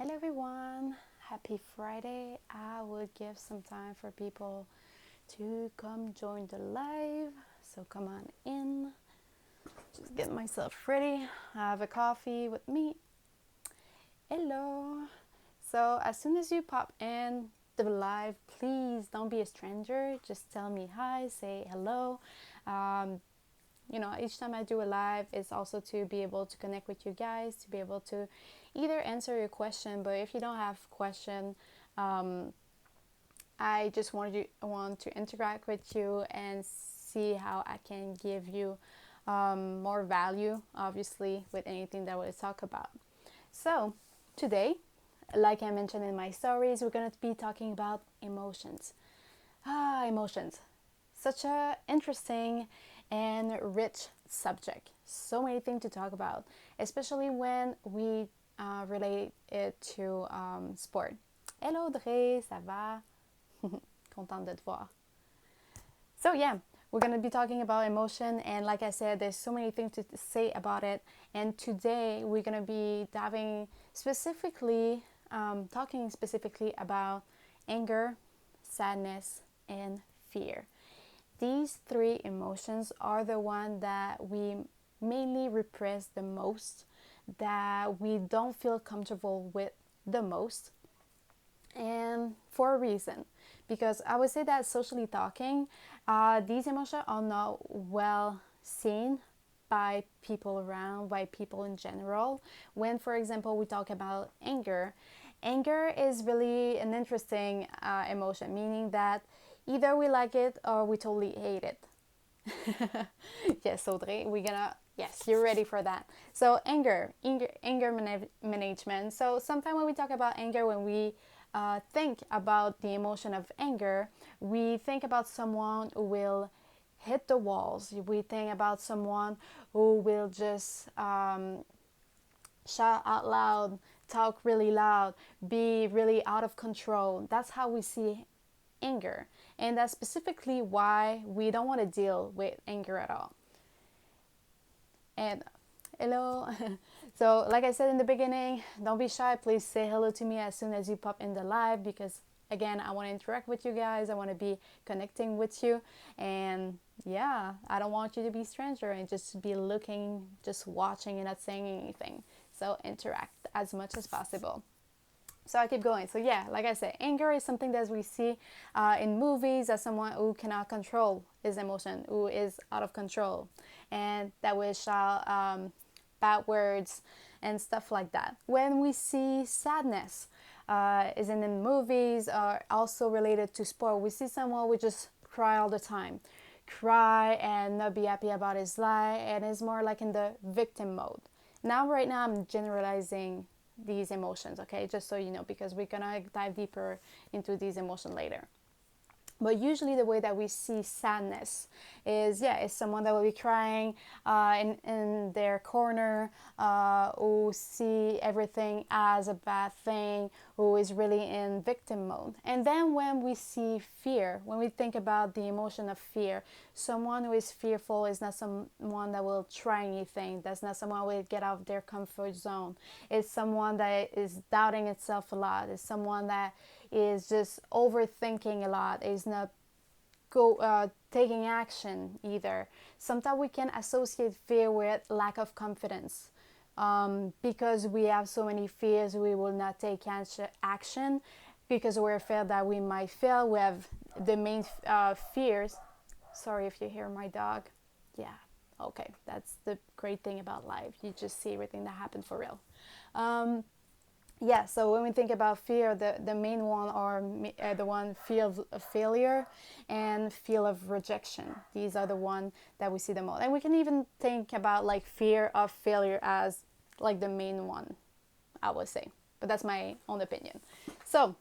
Hello everyone, happy Friday. I would give some time for people to come join the live. So come on in. Just get myself ready. I have a coffee with me. Hello. So as soon as you pop in the live, please don't be a stranger. Just tell me hi, say hello. Um, each time I do a live, it's also to be able to connect with you guys, to be able to either answer your question, but if you don't have question, um, I just want to interact with you and see how I can give you more value, obviously, with anything that we talk about. So today, like I mentioned in my stories, we're going to be talking about emotions. Emotions. Such a interesting and rich subject. So many things to talk about, especially when we relate it to sport. Hello Dre, ça va? Contente de te voir. So yeah, we're gonna be talking about emotion, and like I said, there's so many things to say about it. And today we're gonna be diving specifically, talking specifically about anger, sadness, and fear. These three emotions are the one that we mainly repress the most, that we don't feel comfortable with the most, and for a reason. Because I would say that socially talking, these emotions are not well seen by people around, by people in general. When, for example, we talk about anger, anger is really an interesting emotion, meaning that either we like it or we totally hate it. Yes, Audrey, we're gonna, yes, you're ready for that. So anger management. So sometimes when we talk about anger, when we think about the emotion of anger, we think about someone who will hit the walls. We think about someone who will just shout out loud, talk really loud, be really out of control. That's how we see anger. And that's specifically why we don't want to deal with anger at all. And hello. So, like I said in the beginning, don't be shy. Please say hello to me as soon as you pop in the live because, again, I want to interact with you guys. I want to be connecting with you. And yeah, I don't want you to be stranger and just be looking, just watching and not saying anything. So, interact as much as possible. So I keep going. So yeah, like I said, anger is something that we see in movies as someone who cannot control his emotion, who is out of control, and that will shout bad words and stuff like that. When we see sadness, is in the movies or also related to sport. We see someone who just cry all the time, cry and not be happy about his life, and is more like in the victim mode. Now, right now, I'm generalizing these emotions, okay? Just so you know, because we're gonna dive deeper into these emotions later. But usually the way that we see sadness is, yeah, it's someone that will be crying in their corner, who see everything as a bad thing, who is really in victim mode. And then when we see fear, when we think about the emotion of fear, someone who is fearful is not someone that will try anything. That's not someone who will get out of their comfort zone. It's someone that is doubting itself a lot. It's someone that is just overthinking a lot, is not taking action either. Sometimes we can associate fear with lack of confidence. Because we have so many fears, we will not take action because we're afraid that we might fail. We have the main fears. Sorry if you hear my dog. Yeah, okay, that's the great thing about life. You just see everything that happened for real. Um, yeah, so when we think about fear, the main one are the one fear of failure and fear of rejection. These are the one that we see the most. And we can even think about like fear of failure as like the main one, I would say. But that's my own opinion. So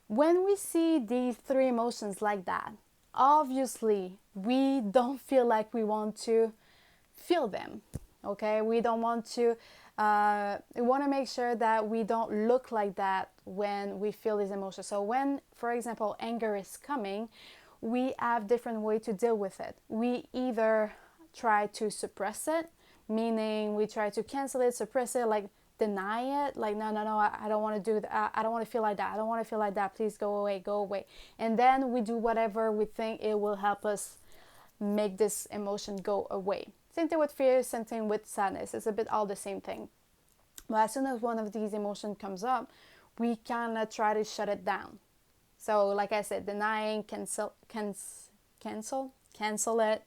when we see these three emotions like that, obviously we don't feel like we want to feel them. Okay, we don't want to we want to make sure that we don't look like that when we feel these emotions. So when, for example, anger is coming, we have different way to deal with it. We either try to suppress it, meaning we try to cancel it, suppress it, like deny it, like, no, no, no, I don't want to do that, I don't want to feel like that, I don't want to feel like that, please go away, go away. And then we do whatever we think it will help us make this emotion go away. Same thing with fear, same thing with sadness. It's a bit all the same thing. But as soon as one of these emotions comes up, we kind of try to shut it down. So like I said, denying, cancel it,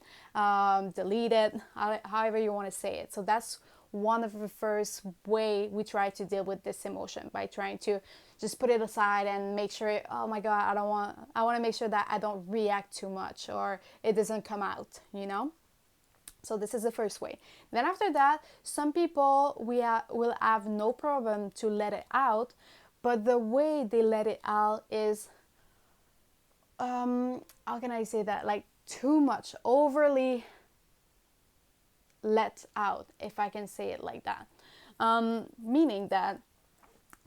delete it, however you want to say it. So that's one of the first way we try to deal with this emotion, by trying to just put it aside and make sure, oh my God, I want to make sure that I don't react too much, or it doesn't come out, you know? So this is the first way. Then after that, some people will have no problem to let it out, but the way they let it out is, how can I say that? Like too much, overly let out, if I can say it like that. Meaning that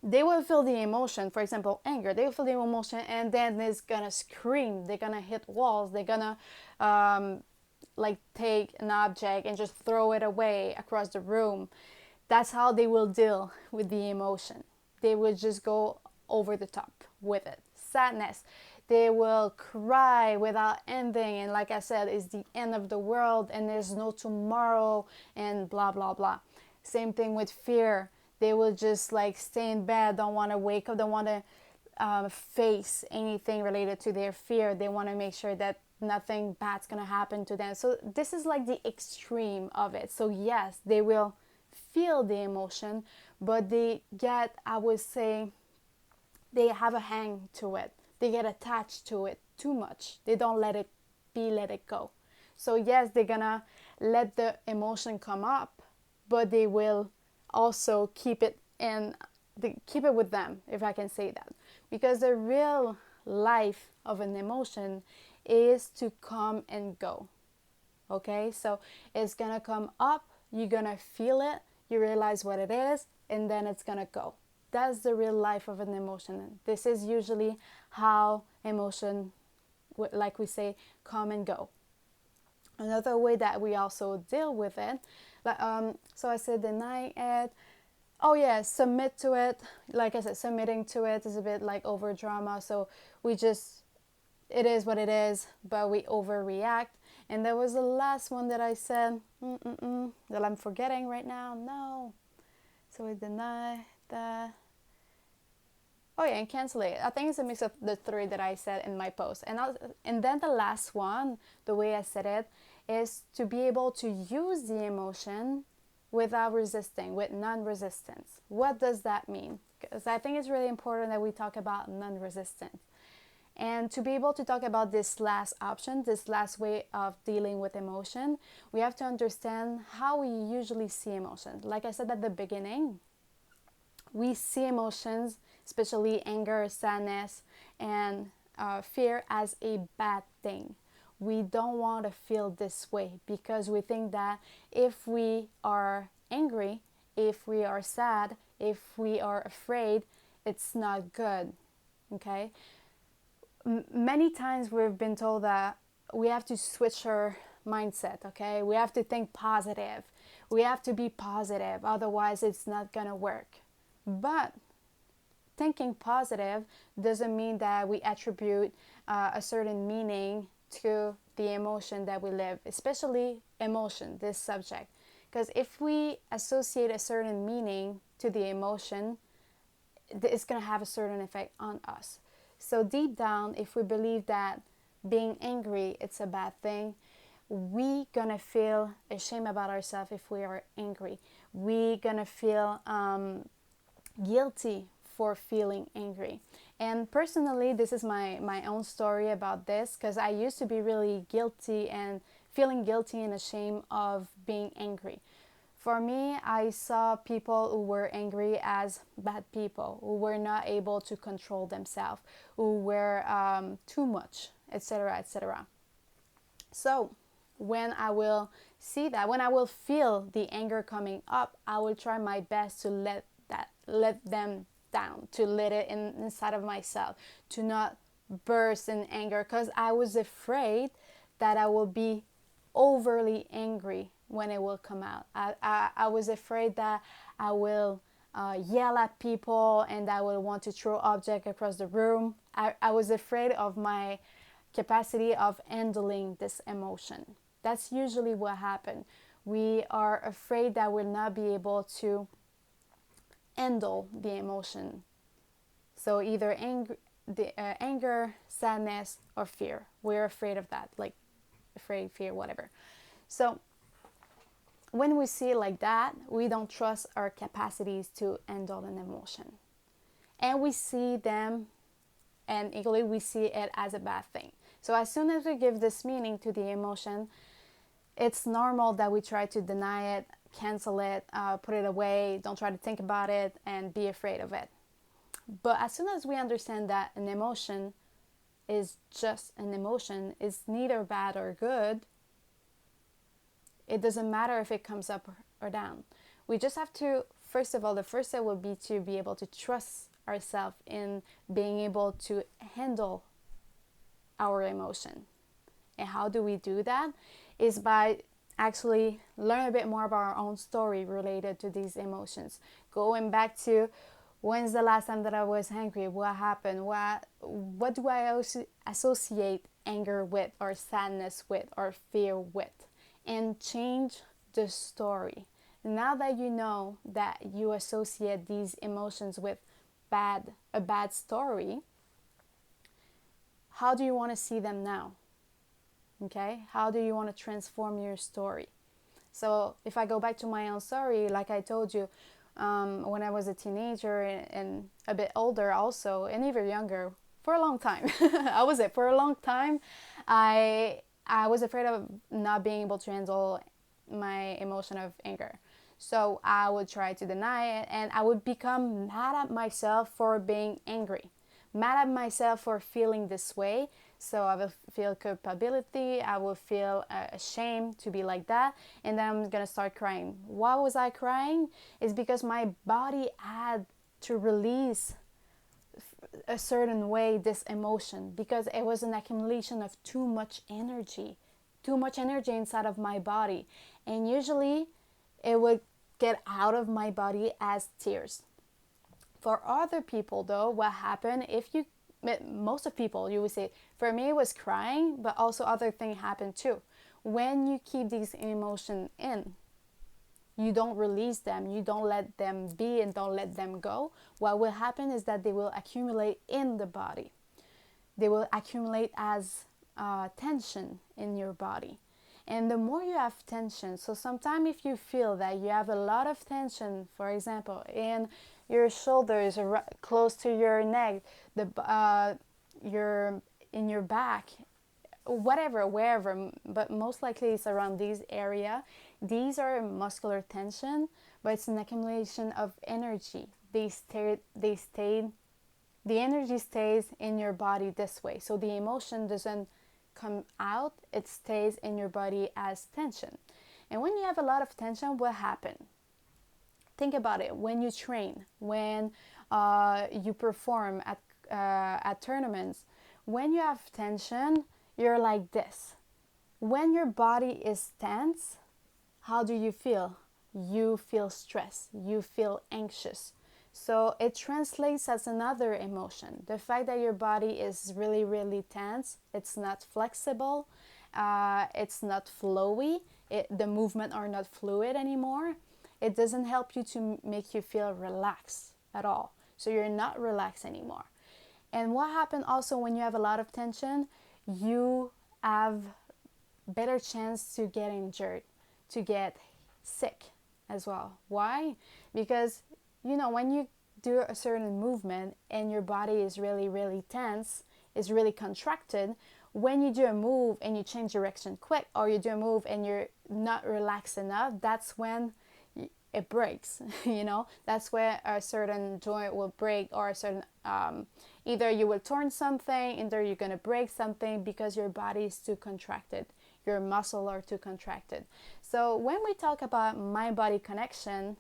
they will feel the emotion, for example, anger, they will feel the emotion and then it's gonna scream, they're gonna hit walls, they're gonna like take an object and just throw it away across the room. That's how they will deal with the emotion. They will just go over the top with it. Sadness, they will cry without ending, and like I said, it's the end of the world and there's no tomorrow and blah blah blah. Same thing with fear. They will just like stay in bed, don't want to wake up, don't want to face anything related to their fear. They want to make sure that nothing bad's gonna happen to them. So this is like the extreme of it. So yes, they will feel the emotion, but they get, I would say, they have a hang to it. They get attached to it too much. They don't let it be, let it go. So yes, they're gonna let the emotion come up, but they will also keep it with them, if I can say that. Because the real life of an emotion is to come and go. Okay, so it's gonna come up, you're gonna feel it, you realize what it is, and then it's gonna go. That's the real life of an emotion. This is usually how emotion, like we say, come and go. Another way that we also deal with it, so I said deny it. Oh yeah, submit to it. Like I said, submitting to it is a bit like over drama. So we just, it is what it is, but we overreact. And there was the last one that I said that I'm forgetting right now. No. So we deny that. Oh yeah, and cancel it. I think it's a mix of the three that I said in my post. And then the last one, the way I said it, is to be able to use the emotion without resisting, with non-resistance. What does that mean? Because I think it's really important that we talk about non-resistance. And to be able to talk about this last option, this last way of dealing with emotion, we have to understand how we usually see emotions. Like I said at the beginning, we see emotions, especially anger, sadness, and fear, as a bad thing. We don't want to feel this way because we think that if we are angry, if we are sad, if we are afraid, it's not good. Okay? Many times we've been told that we have to switch our mindset, okay? We have to think positive. We have to be positive, otherwise it's not gonna work. But thinking positive doesn't mean that we attribute a certain meaning to the emotion that we live, especially emotion, this subject. Because if we associate a certain meaning to the emotion, it's going to have a certain effect on us. So deep down, if we believe that being angry, it's a bad thing, we gonna feel ashamed about ourselves if we are angry. We gonna feel guilty for feeling angry. And personally, this is my own story about this, because I used to be really guilty and feeling guilty and ashamed of being angry. For me, I saw people who were angry as bad people, who were not able to control themselves, who were too much, etc., etc. So when I will see that, when I will feel the anger coming up, I will try my best to let them down, to let it inside of myself, to not burst in anger, because I was afraid that I will be overly angry when it will come out. I was afraid that I will yell at people, and I would want to throw objects across the room. I was afraid of my capacity of handling this emotion. That's usually what happened. We are afraid that we'll not be able to handle the emotion. So either anger, sadness, or fear. We're afraid of that, like afraid, fear, whatever. So when we see it like that, we don't trust our capacities to handle an emotion. And we see them, and equally we see it as a bad thing. So as soon as we give this meaning to the emotion, it's normal that we try to deny it, cancel it, put it away, don't try to think about it, and be afraid of it. But as soon as we understand that an emotion is just an emotion, is neither bad or good, it doesn't matter if it comes up or down. We just have to, first of all, the first step would be to be able to trust ourselves in being able to handle our emotion. And how do we do that? Is by actually learn a bit more about our own story related to these emotions. Going back to when's the last time that I was angry? What happened? What do I associate anger with, or sadness with, or fear with? And change the story. Now that you know that you associate these emotions with a bad story, how do you want to see them now? Okay? How do you want to transform your story? So if I go back to my own story, like I told you, when I was a teenager and a bit older also, and even younger, for a long time, for a long time, I was afraid of not being able to handle my emotion of anger. So I would try to deny it, and I would become mad at myself for being angry, mad at myself for feeling this way. So I will feel culpability, I will feel ashamed to be like that, and then I'm gonna start crying. Why was I crying? It's because my body had to release a certain way this emotion, because it was an accumulation of too much energy inside of my body, and usually it would get out of my body as tears. For other people though, what happened, if you most of people, you would say, for me it was crying, but also other things happen too. When you keep these emotions in, you don't release them, you don't let them be and don't let them go, what will happen is that they will accumulate in the body. They will accumulate as tension in your body. And the more you have tension, so sometimes if you feel that you have a lot of tension, for example, in your shoulders, close to your neck, in your back, whatever, wherever, but most likely it's around these area. These are muscular tension, but it's an accumulation of energy. The energy stays in your body this way. So the emotion doesn't come out, it stays in your body as tension. And when you have a lot of tension, what happens? Think about it. When you train, when you perform at tournaments, when you have tension, you're like this. When your body is tense, how do you feel? You feel stressed, you feel anxious. So it translates as another emotion. The fact that your body is really, really tense, it's not flexible, it's not flowy, the movements are not fluid anymore. It doesn't help you to make you feel relaxed at all. So you're not relaxed anymore. And what happens also when you have a lot of tension, you have better chance to get injured, to get sick as well. Why? Because, when you do a certain movement and your body is really, really tense, is really contracted, when you do a move and you change direction quick, or you do a move and you're not relaxed enough, that's when it breaks. That's where a certain joint will break, or a certain either you will torn something, either you're going to break something because your body is too contracted, your muscle are too contracted. So when we talk about mind body connection,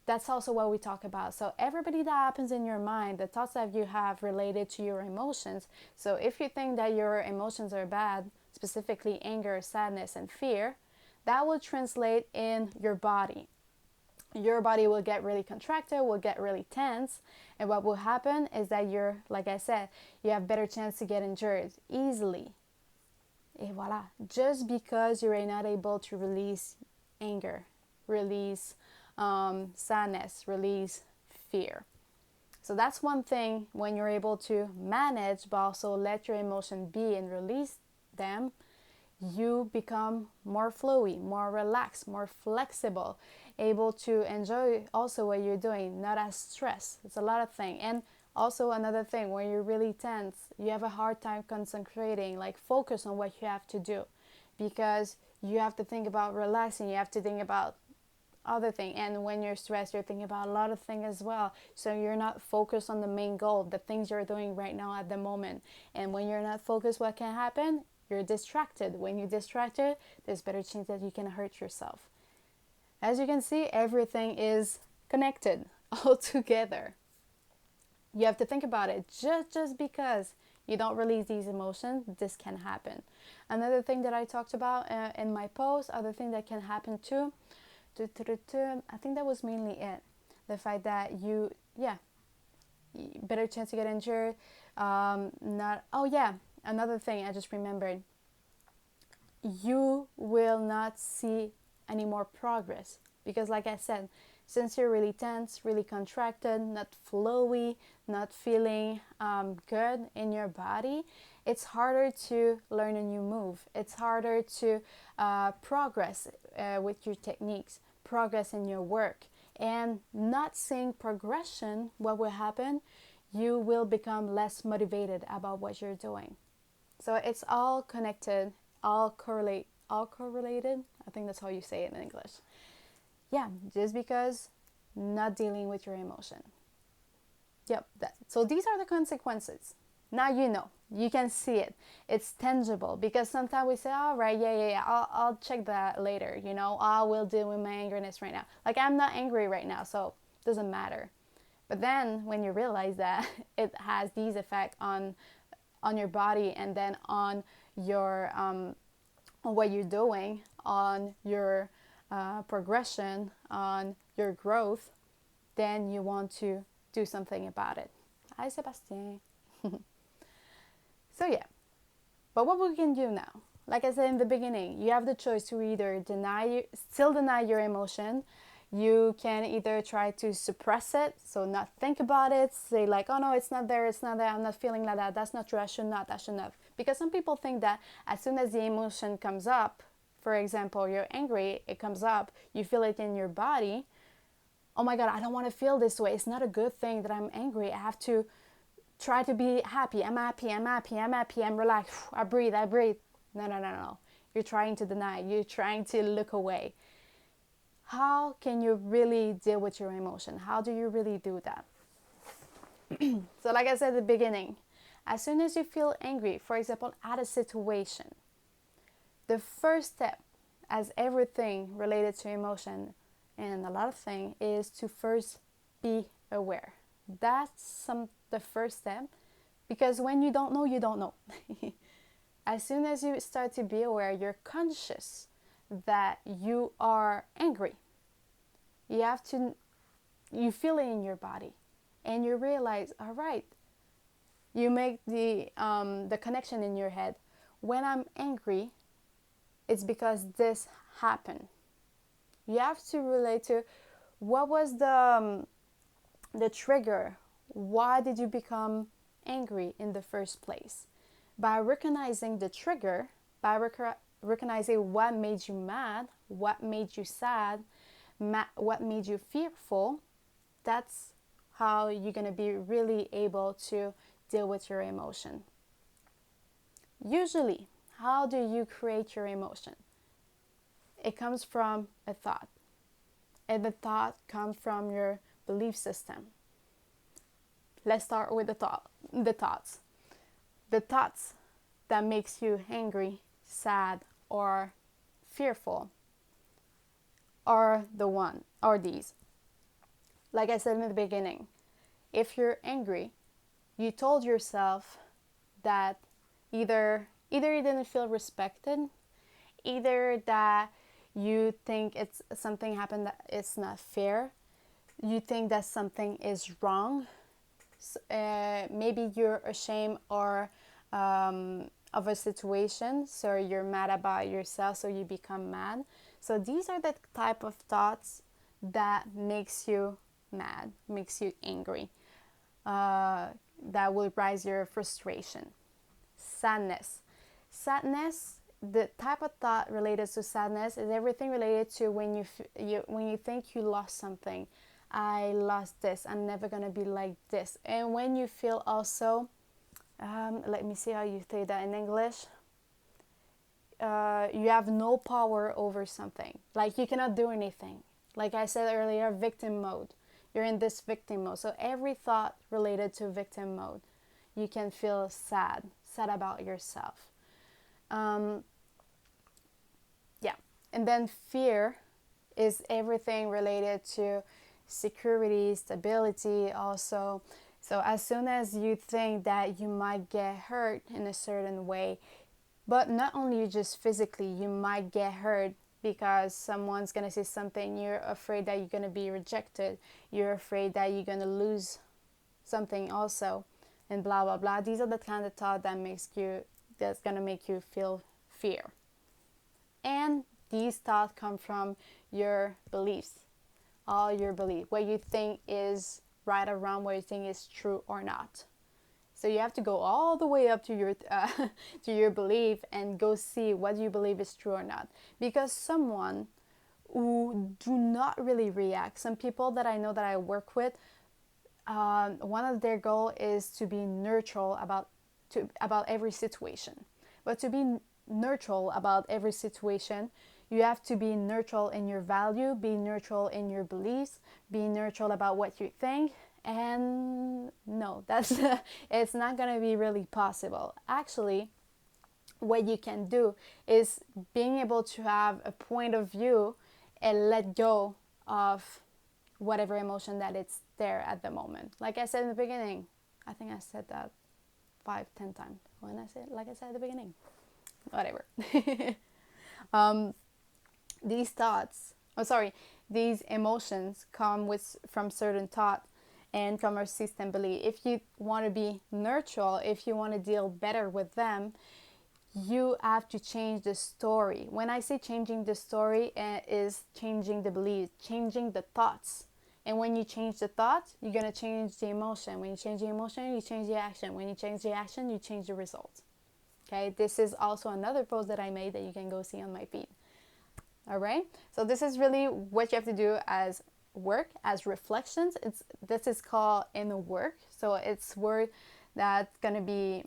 that's also what we talk about. So everybody that happens in your mind, the thoughts that you have related to your emotions. So if you think that your emotions are bad, specifically anger, sadness, and fear, that will translate in your body. your body will get really contracted, will get really tense, and what will happen is that you're, like I said, you have better chance to get injured easily. Et voila, just because you're not able to release anger, release sadness, release fear. So that's one thing. When you're able to manage but also let your emotion be and release them, you become more flowy, more relaxed, more flexible, able to enjoy also what you're doing, not as stressed. It's a lot of things. And also another thing, when you're really tense, you have a hard time concentrating, like focus on what you have to do, because you have to think about relaxing, you have to think about other thing, and when you're stressed, you're thinking about a lot of things as well, so you're not focused on the main goal, the things you're doing right now at the moment. And when you're not focused, what can happen? You're distracted. When you're distracted, there's better chance that you can hurt yourself. As you can see, everything is connected all together. You have to think about it. Just because you don't release these emotions, this can happen. Another thing that I talked about in my post, other thing that can happen too, I think that was mainly it. The fact that better chance to get injured. Another thing I just remembered. You will not see any more progress because, like I said, since you're really tense, really contracted, not flowy, not feeling good in your body, it's harder to learn a new move. It's harder to progress with your techniques, progress in your work. And not seeing progression, what will happen? You will become less motivated about what you're doing. So it's all connected, all correlated. I think that's how you say it in English. Yeah, just because not dealing with your emotion. Yep. So these are the consequences. Now you know. You can see it. It's tangible, because sometimes we say, all right, I'll check that later. I will deal with my angerness right now. Like, I'm not angry right now, so it doesn't matter. But then when you realize that it has these effects on your body, and then on your on what you're doing, on your progression, on your growth, then you want to do something about it. Hi, Sebastien. So yeah, but what we can do now? Like I said in the beginning, you have the choice to either still deny your emotion. You can either try to suppress it, so not think about it, say like, oh no, it's not there, I'm not feeling like that, that's not true, I should not. Because some people think that as soon as the emotion comes up, for example, you're angry, it comes up, you feel it in your body, oh my God, I don't want to feel this way, it's not a good thing that I'm angry, I have to try to be happy, I'm relaxed, I breathe. No. You're trying to deny, you're trying to look away. How can you really deal with your emotion? How do you really do that? So like I said at the beginning, as soon as you feel angry, for example, at a situation, the first step, as everything related to emotion and a lot of things, is to first be aware. That's the first step, because when you don't know, you don't know. As soon as you start to be aware, you're conscious that you are angry. You feel it in your body, and you realize, all right, you make the connection in your head. When I'm angry, it's because this happened. You have to relate to what was the trigger. Why did you become angry in the first place? By recognizing the trigger, by recognizing what made you mad, what made you sad, what made you fearful, that's how you're going to be really able to deal with your emotion. Usually, how do you create your emotion? It comes from a thought. And the thought comes from your belief system. Let's start with the thoughts. The thoughts that makes you angry, sad, or fearful are these. Like I said in the beginning, if you're angry, you told yourself that either you didn't feel respected, either that You think it's something happened that it's not fair. You think that something is wrong. Maybe you're ashamed or of a situation, so you're mad about yourself, so you become mad. So these are the type of thoughts that makes you mad, makes you angry, that will rise your frustration. Sadness. Sadness, the type of thought related to sadness is everything related to when when you think you lost something. I lost this, I'm never gonna be like this. And when you feel also, let me see how you say that in English. You have no power over something, like you cannot do anything. Like I said earlier, victim mode. You're in this victim mode. So every thought related to victim mode, you can feel sad about yourself. um, yeah. And then fear is everything related to security, stability also. So as soon as you think that you might get hurt in a certain way, but not only just physically, you might get hurt because someone's gonna say something, you're afraid that you're gonna be rejected, you're afraid that you're gonna lose something also, and blah blah blah. These are the kind of thought that's gonna make you feel fear. And these thoughts come from your beliefs, all your beliefs, what you think is right or wrong, what you think is true or not. So you have to go all the way up to your to your belief and go see what you believe is true or not. Because someone who do not really react, some people that I know that I work with, one of their goal is to be neutral about every situation. But to be neutral about every situation, you have to be neutral in your value, be neutral in your beliefs, be neutral about what you think. And no, that's it's not going to be really possible. Actually, what you can do is being able to have a point of view and let go of whatever emotion that it's there at the moment. Like I said in the beginning, I think I said that 5, 10 times when I said, like I said at the beginning, whatever. um, these thoughts, oh sorry, these emotions come with from certain thought and from our system belief. If you want to be neutral, if you want to deal better with them, you have to change the story. When I say changing the story, is changing the belief, changing the thoughts. And when you change the thought, you're going to change the emotion. When you change the emotion, you change the action. When you change the action, you change the result. Okay, this is also another post that I made that you can go see on my feed. All right, so this is really what you have to do as work, as reflections. This is called inner work. So it's work that's going to be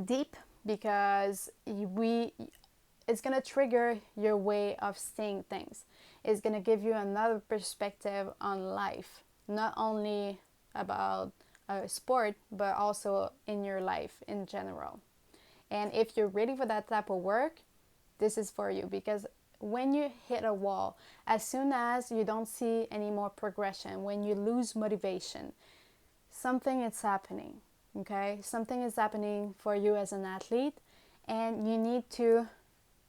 deep because it's going to trigger your way of seeing things. It's going to give you another perspective on life, not only about sport, but also in your life in general. And if you're ready for that type of work, this is for you. Because when you hit a wall, as soon as you don't see any more progression, when you lose motivation, something is happening. Okay, something is happening for you as an athlete, and you need to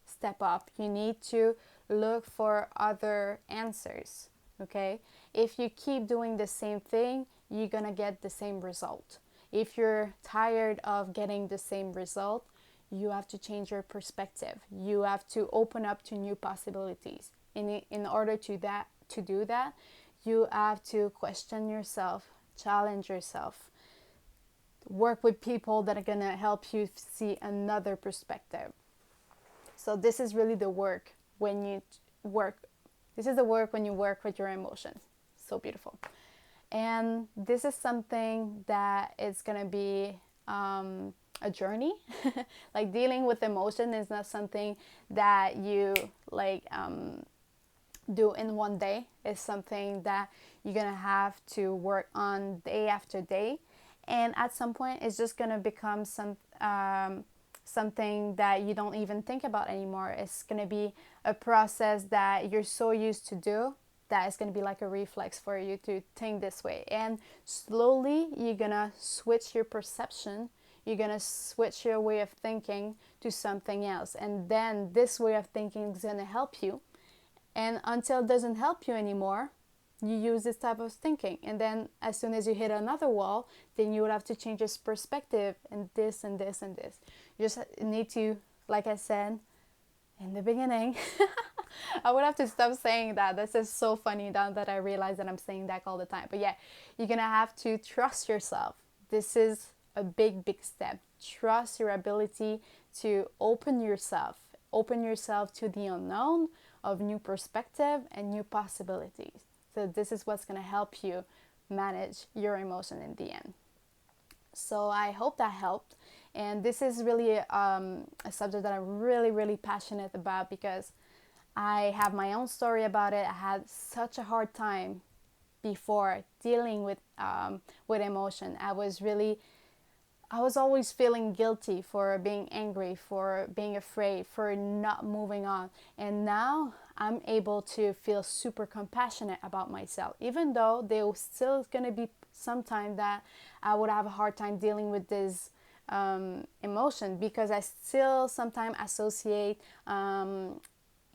step up. You need to look for other answers. Okay, if you keep doing the same thing, you're gonna get the same result. If you're tired of getting the same result, you have to change your perspective. You have to open up to new possibilities. In order to do that, you have to question yourself, challenge yourself, work with people that are going to help you see another perspective. So this is really the work when you work. This is the work when you work with your emotions. So beautiful. And this is something that is going to be a journey. Like dealing with emotion is not something that you do in one day. It's something that you're going to have to work on day after day. And at some point, it's just going to become something that you don't even think about anymore. It's going to be a process that you're so used to do that it's going to be like a reflex for you to think this way. And slowly, you're going to switch your perception. you're going to switch your way of thinking to something else. And then this way of thinking is going to help you. And until it doesn't help you anymore, you use this type of thinking. And then as soon as you hit another wall, then you would have to change your perspective and this and this and this. You just need to, like I said in the beginning, I would have to stop saying that. This is so funny now that I realize that I'm saying that all the time. But yeah, you're going to have to trust yourself. This is a big, big step. Trust your ability to open yourself to the unknown of new perspective and new possibilities. So this is what's going to help you manage your emotion in the end. So I hope that helped. And this is really a subject that I'm really, really passionate about because I have my own story about it. I had such a hard time before dealing with emotion. I was always feeling guilty for being angry, for being afraid, for not moving on. And now I'm able to feel super compassionate about myself, even though there's still going to be some time that I would have a hard time dealing with this emotion, because I still sometimes associate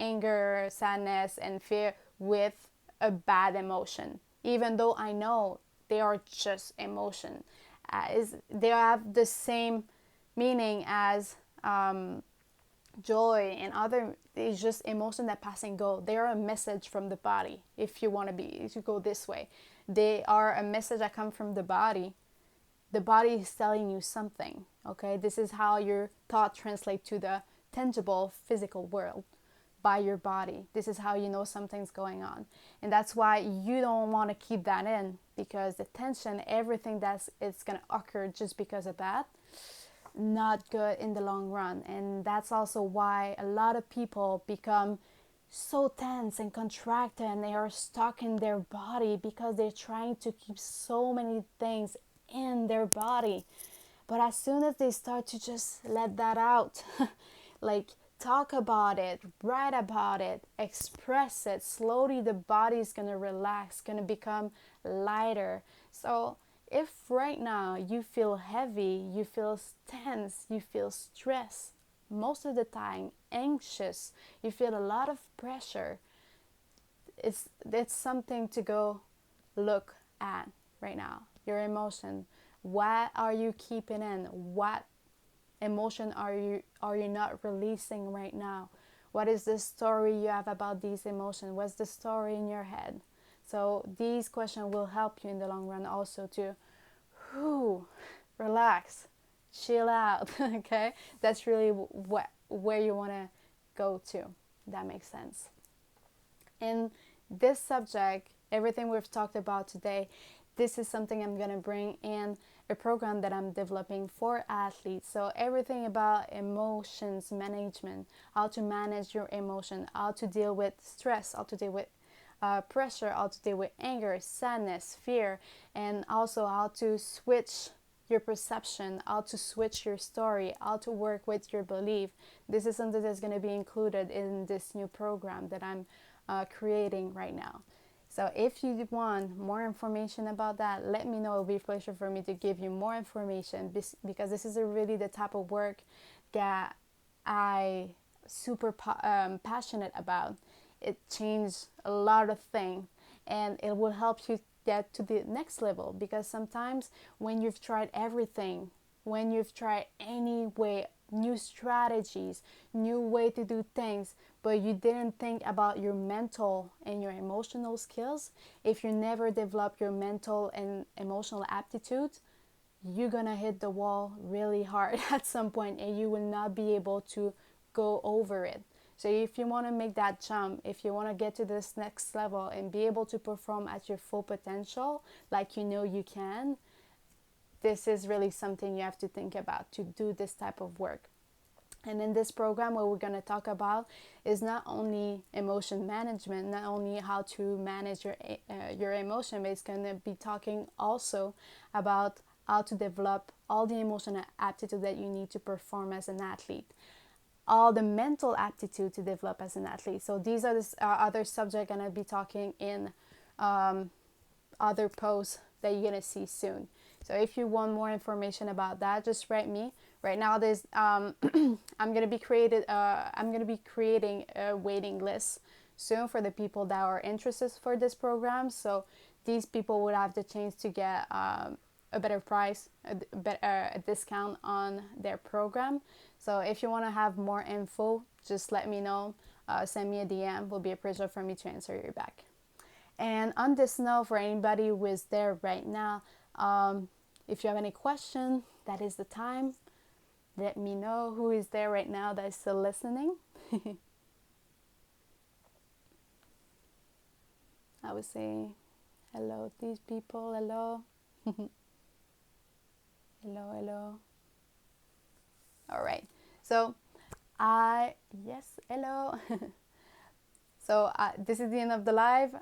anger, sadness, and fear with a bad emotion, even though I know they are just emotion. They have the same meaning as joy and other. It's just emotion that pass and go. They are a message from the body. If you go this way, they are a message that come from the body. The body is telling you something. Okay, this is how your thought translate to the tangible physical world by your body. This is how you know something's going on. And that's why you don't want to keep that in, because the tension, everything it's going to occur just because of that, not good in the long run. And that's also why a lot of people become so tense and contracted, and they are stuck in their body because they're trying to keep so many things in their body. But as soon as they start to just let that out, like talk about it, write about it, express it, slowly the body is going to relax, going to become lighter. So if right now you feel heavy, you feel tense, you feel stressed, most of the time anxious, you feel a lot of pressure, it's something to go look at right now. Your emotion. What are you keeping in? What emotion are you not releasing right now? What is the story you have about these emotions? What's the story in your head? So these questions will help you in the long run also to relax, chill out. Okay, that's really where you want to go to. That makes sense. In this subject, everything we've talked about today, this is something I'm going to bring in a program that I'm developing for athletes. So everything about emotions management, how to manage your emotion, how to deal with stress, how to deal with pressure, how to deal with anger, sadness, fear, and also how to switch your perception, how to switch your story, how to work with your belief. This is something that's going to be included in this new program that I'm creating right now. So if you want more information about that, let me know. It'll be a pleasure for me to give you more information, because this is really the type of work that I super passionate about. It changed a lot of things, and it will help you get to the next level, because sometimes when you've tried everything, when you've tried any way, new strategies, new way to do things, but you didn't think about your mental and your emotional skills, if you never develop your mental and emotional aptitude, you're gonna hit the wall really hard at some point, and you will not be able to go over it. So if you want to make that jump, if you want to get to this next level and be able to perform at your full potential, like you know you can, this is really something you have to think about to do this type of work. And in this program, what we're going to talk about is not only emotion management, not only how to manage your emotion, but it's going to be talking also about how to develop all the emotional aptitude that you need to perform as an athlete, all the mental aptitude to develop as an athlete. So these are the other subjects I'm going to be talking in other posts that you're gonna see soon. So if you want more information about that, just write me. Right now, there's I'm gonna be creating a waiting list soon for the people that are interested for this program. So these people would have the chance to get a better price, a discount on their program. So if you want to have more info, just let me know. Send me a DM. Will be a pleasure for me to answer you back. And on this note, for anybody who is there right now, if you have any question, that is the time. Let me know who is there right now that is still listening. I would say hello to these people. Hello. Hello, hello. All right. So, yes, hello. So this is the end of the live.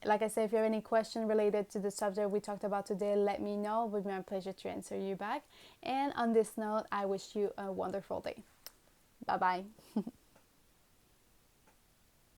Like I said, if you have any question related to the subject we talked about today, let me know. It would be my pleasure to answer you back. And on this note, I wish you a wonderful day. Bye-bye.